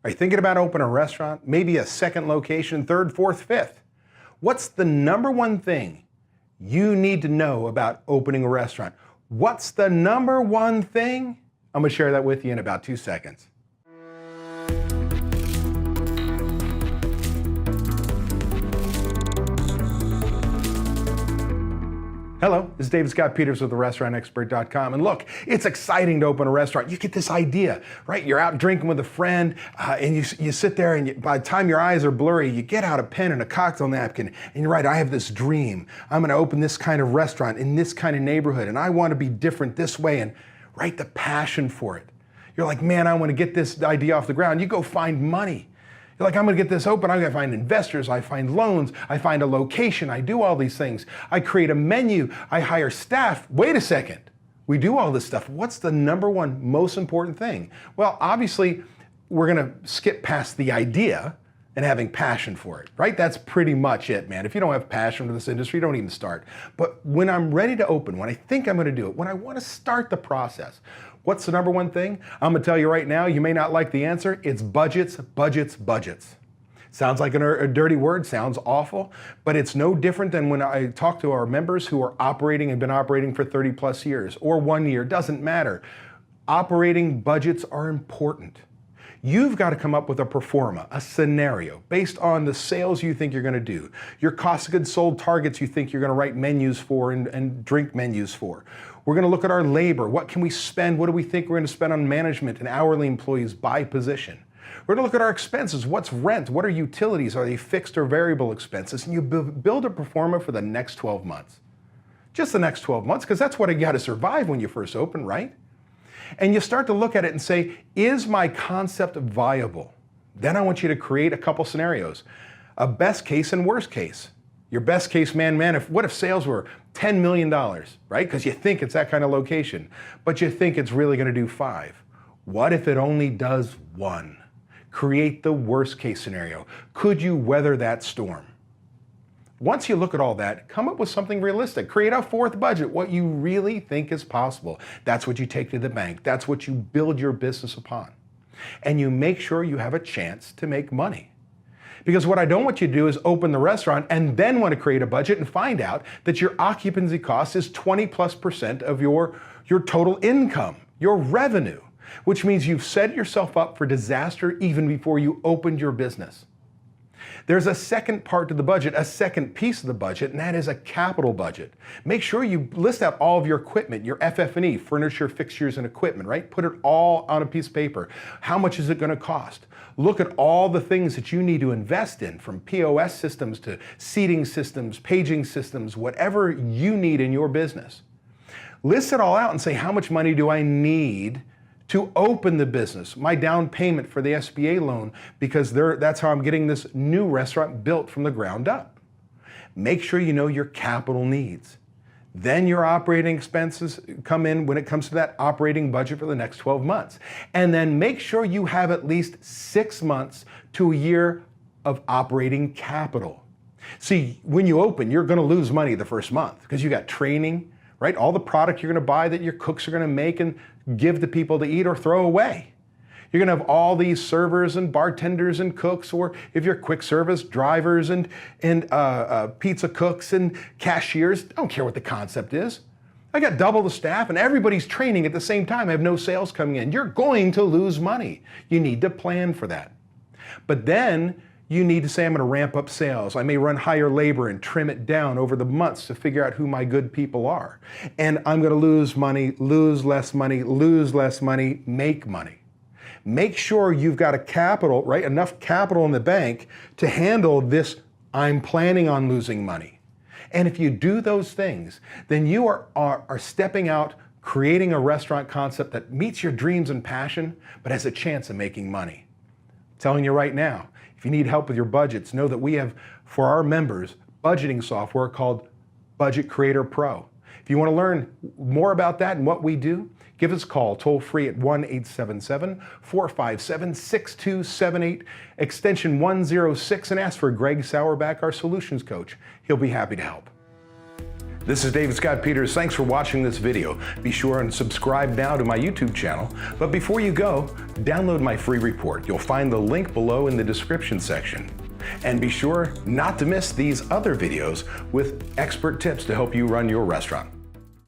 Are you thinking about opening a restaurant? Maybe a second location, third, fourth, fifth? What's the number one thing you need to know about opening a restaurant? What's the number one thing? I'm gonna share that with you in about 2 seconds. Hello, this is David Scott Peters with therestaurantexpert.com. And look, it's exciting to open a restaurant. You get this idea, right? You're out drinking with a friend and you sit there and by the time your eyes are blurry, you get out a pen and a cocktail napkin and you're right, I have this dream. I'm gonna open this kind of restaurant in this kind of neighborhood and I wanna be different this way, and right, the passion for it. You're like, man, I wanna get this idea off the ground. You go find money. You're like, I'm gonna get this open, I'm gonna find investors, I find loans, I find a location, I do all these things. I create a menu, I hire staff. Wait a second, we do all this stuff. What's the number one most important thing? Well, obviously, we're gonna skip past the idea and having passion for it, right? That's pretty much it, man. If you don't have passion for this industry, don't even start. But when I'm ready to open, when I think I'm gonna do it, when I wanna start the process, what's the number one thing? I'm gonna tell you right now, you may not like the answer, it's budgets, budgets, budgets. Sounds like a dirty word, sounds awful, but it's no different than when I talk to our members who are operating and been operating for 30 plus years or 1 year, doesn't matter. Operating budgets are important. You've got to come up with a pro forma, a scenario, based on the sales you think you're going to do, your cost of goods sold targets you think you're going to write menus for and drink menus for. We're going to look at our labor. What can we spend? What do we think we're going to spend on management and hourly employees by position? We're going to look at our expenses. What's rent? What are utilities? Are they fixed or variable expenses? And you build a pro forma for the next 12 months. Just the next 12 months, because that's what you got to survive when you first open, right? And you start to look at it and say, is my concept viable? Then I want you to create a couple scenarios, a best case and worst case. Your best case, what if sales were $10 million, right? Because you think it's that kind of location, but you think it's really going to do 5. What if it only does 1? Create the worst case scenario. Could you weather that storm? Once you look at all that, come up with something realistic. Create a fourth budget, what you really think is possible. That's what you take to the bank. That's what you build your business upon. And you make sure you have a chance to make money. Because what I don't want you to do is open the restaurant and then want to create a budget and find out that your occupancy cost is 20+% of your total income, your revenue, which means you've set yourself up for disaster even before you opened your business. There's a second part to the budget, a second piece of the budget, and that is a capital budget. Make sure you list out all of your equipment, your FF&E, furniture, fixtures, and equipment, right? Put it all on a piece of paper. How much is it going to cost? Look at all the things that you need to invest in, from POS systems to seating systems, paging systems, whatever you need in your business. List it all out and say, how much money do I need to open the business, my down payment for the SBA loan, because that's how I'm getting this new restaurant built from the ground up. Make sure you know your capital needs. Then your operating expenses come in when it comes to that operating budget for the next 12 months. And then make sure you have at least 6 months to a year of operating capital. See, when you open, you're gonna lose money the first month because you got training, right? All the product you're gonna buy that your cooks are gonna make and give to people to eat or throw away. You're gonna have all these servers and bartenders and cooks, or if you're quick service, drivers and pizza cooks and cashiers. I don't care what the concept is. I got double the staff and everybody's training at the same time. I have no sales coming in. You're going to lose money. You need to plan for that. But then you need to say, I'm gonna ramp up sales. I may run higher labor and trim it down over the months to figure out who my good people are. And I'm gonna lose money, lose less money, make money. Make sure you've got a capital, right? Enough capital in the bank to handle this, I'm planning on losing money. And if you do those things, then you are stepping out, creating a restaurant concept that meets your dreams and passion, but has a chance of making money. I'm telling you right now, if you need help with your budgets, know that we have, for our members, budgeting software called Budget Creator Pro. If you want to learn more about that and what we do, give us a call toll free at 1-877-457-6278, extension 106, and ask for Greg Sauerbach, our solutions coach. He'll be happy to help. This is David Scott Peters. Thanks for watching this video. Be sure and subscribe now to my YouTube channel. But before you go, download my free report. You'll find the link below in the description section. And be sure not to miss these other videos with expert tips to help you run your restaurant.